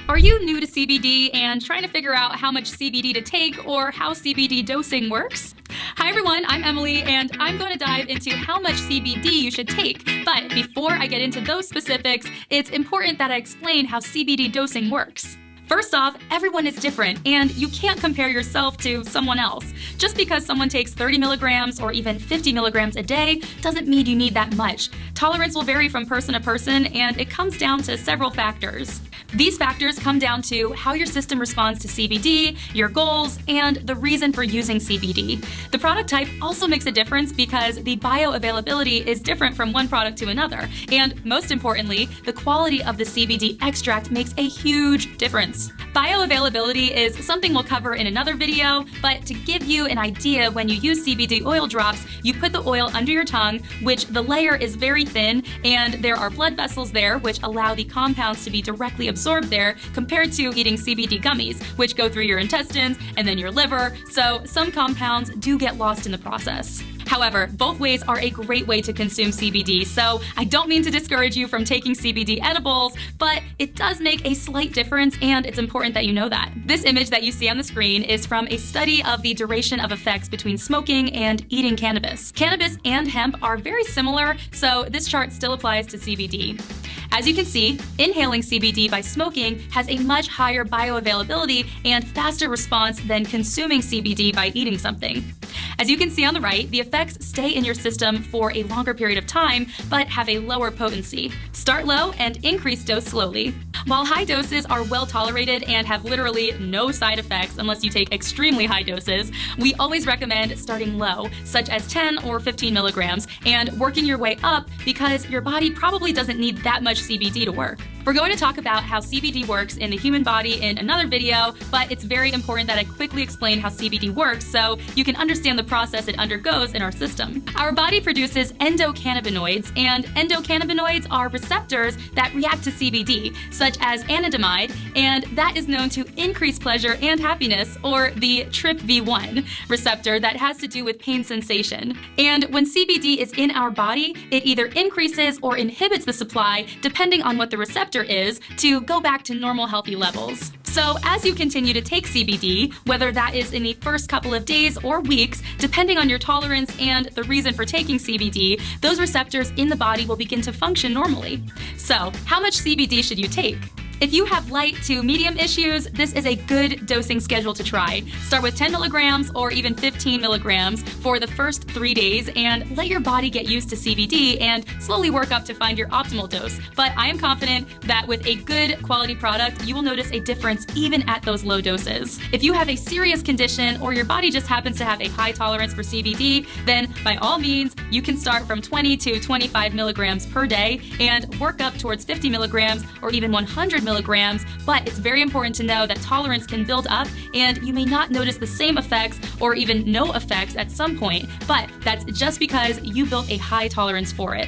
Are you new to CBD and trying to figure out how much CBD to take or how CBD dosing works? Hi everyone, I'm Emily and I'm going to dive into how much CBD you should take. But before I get into those specifics, it's important that I explain how CBD dosing works. First off, everyone is different, and you can't compare yourself to someone else. Just because someone takes 30 milligrams or even 50 milligrams a day doesn't mean you need that much. Tolerance will vary from person to person, and it comes down to several factors. These factors come down to how your system responds to CBD, your goals, and the reason for using CBD. The product type also makes a difference because the bioavailability is different from one product to another. And most importantly, the quality of the CBD extract makes a huge difference. Bioavailability is something we'll cover in another video, but to give you an idea, when you use CBD oil drops, you put the oil under your tongue, which the layer is very thin, and there are blood vessels there which allow the compounds to be directly absorbed there compared to eating CBD gummies, which go through your intestines and then your liver, so some compounds do get lost in the process. However, both ways are a great way to consume CBD, so I don't mean to discourage you from taking CBD edibles, but it does make a slight difference, and it's important that you know that. This image that you see on the screen is from a study of the duration of effects between smoking and eating cannabis. Cannabis and hemp are very similar, so this chart still applies to CBD. As you can see, inhaling CBD by smoking has a much higher bioavailability and faster response than consuming CBD by eating something. As you can see on the right, the effects stay in your system for a longer period of time, but have a lower potency. Start low and increase dose slowly. While high doses are well tolerated and have literally no side effects unless you take extremely high doses, we always recommend starting low, such as 10 or 15 milligrams, and working your way up because your body probably doesn't need that much CBD to work. We're going to talk about how CBD works in the human body in another video, but it's very important that I quickly explain how CBD works so you can understand the process it undergoes in our system. Our body produces endocannabinoids, and endocannabinoids are receptors that react to CBD, such as anandamide, and that is known to increase pleasure and happiness, or the TRPV1 receptor that has to do with pain sensation. And when CBD is in our body, it either increases or inhibits the supply, depending on what the receptor is, to go back to normal healthy levels. So as you continue to take CBD, whether that is in the first couple of days or weeks, depending on your tolerance and the reason for taking CBD, those receptors in the body will begin to function normally. So, how much CBD should you take? If you have light to medium issues, this is a good dosing schedule to try. Start with 10 milligrams or even 15 milligrams for the first 3 days and let your body get used to CBD and slowly work up to find your optimal dose. But I am confident that with a good quality product, you will notice a difference even at those low doses. If you have a serious condition or your body just happens to have a high tolerance for CBD, then by all means, you can start from 20 to 25 milligrams per day and work up towards 50 milligrams or even 100 milligrams, but it's very important to know that tolerance can build up and you may not notice the same effects or even no effects at some point, but that's just because you built a high tolerance for it.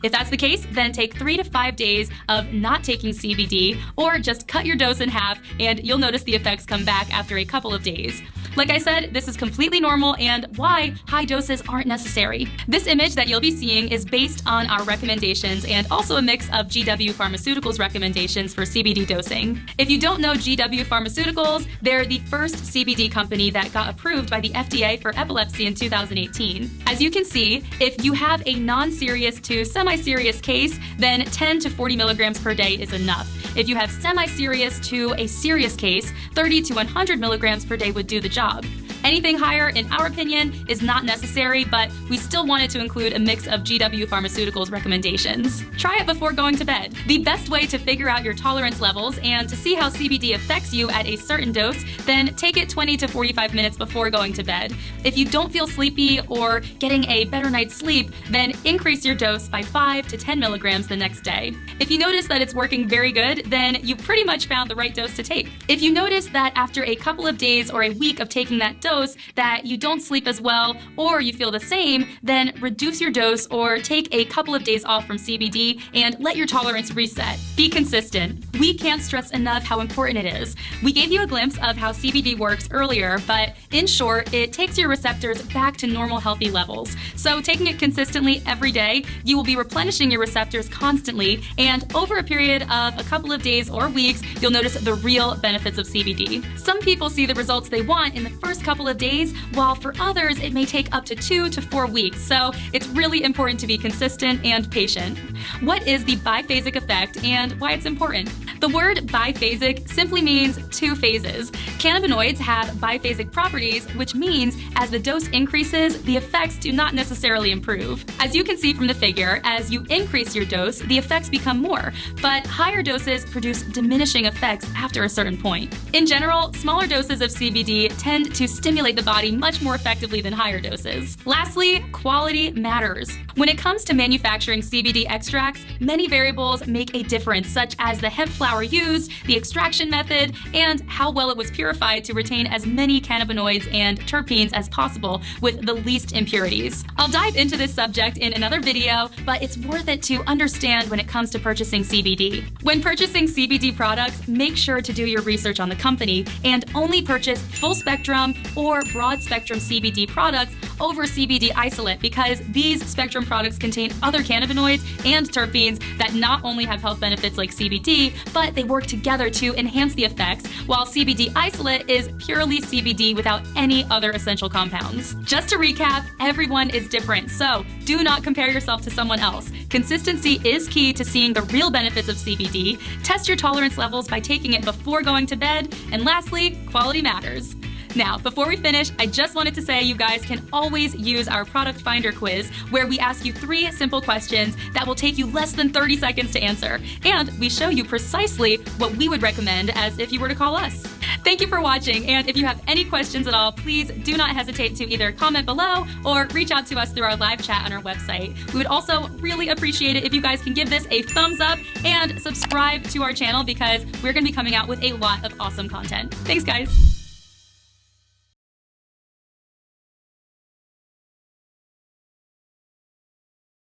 If that's the case, then take 3 to 5 days of not taking CBD or just cut your dose in half and you'll notice the effects come back after a couple of days. Like I said, this is completely normal and why high doses aren't necessary. This image that you'll be seeing is based on our recommendations and also a mix of GW Pharmaceuticals recommendations for CBD dosing. If you don't know GW Pharmaceuticals, they're the first CBD company that got approved by the FDA for epilepsy in 2018. As you can see, if you have a non-serious to semi-serious case, then 10 to 40 milligrams per day is enough. If you have semi-serious to a serious case, 30 to 100 milligrams per day would do the job. Anything higher, in our opinion, is not necessary, but we still wanted to include a mix of GW Pharmaceuticals recommendations. Try it before going to bed. The best way to figure out your tolerance levels and to see how CBD affects you at a certain dose, then take it 20 to 45 minutes before going to bed. If you don't feel sleepy or getting a better night's sleep, then increase your dose by 5 to 10 milligrams the next day. If you notice that it's working very good, then you pretty much found the right dose to take. If you notice that after a couple of days or a week of taking that dose, dose that you don't sleep as well or you feel the same, then reduce your dose or take a couple of days off from CBD and let your tolerance reset. Be consistent. We can't stress enough how important it is. We gave you a glimpse of how CBD works earlier, but in short, it takes your receptors back to normal healthy levels. So taking it consistently every day, you will be replenishing your receptors constantly, and over a period of a couple of days or weeks, you'll notice the real benefits of CBD. Some people see the results they want in the first couple of days, while for others, it may take up to 2 to 4 weeks. So it's really important to be consistent and patient. What is the biphasic effect and why it's important? The word biphasic simply means 2 phases. Cannabinoids have biphasic properties, which means as the dose increases, the effects do not necessarily improve. As you can see from the figure, as you increase your dose, the effects become more, but higher doses produce diminishing effects after a certain point. In general, smaller doses of CBD tend to stimulate the body much more effectively than higher doses. Lastly, quality matters. When it comes to manufacturing CBD extracts, many variables make a difference, such as the hemp flower used, the extraction method, and how well it was purified to retain as many cannabinoids and terpenes as possible with the least impurities. I'll dive into this subject in another video, but it's worth it to understand when it comes to purchasing CBD. When purchasing CBD products, make sure to do your research on the company and only purchase full spectrum or broad spectrum CBD products over CBD isolate, because these spectrum products contain other cannabinoids and terpenes that not only have health benefits like CBD, but they work together to enhance the effects, while CBD isolate is purely CBD without any other essential compounds. Just to recap, everyone is different, so do not compare yourself to someone else. Consistency is key to seeing the real benefits of CBD. Test your tolerance levels by taking it before going to bed, and lastly, quality matters. Now, before we finish, I just wanted to say you guys can always use our product finder quiz, where we ask you 3 simple questions that will take you less than 30 seconds to answer. And we show you precisely what we would recommend as if you were to call us. Thank you for watching, and if you have any questions at all, please do not hesitate to either comment below or reach out to us through our live chat on our website. We would also really appreciate it if you guys can give this a thumbs up and subscribe to our channel, because we're going to be coming out with a lot of awesome content. Thanks, guys.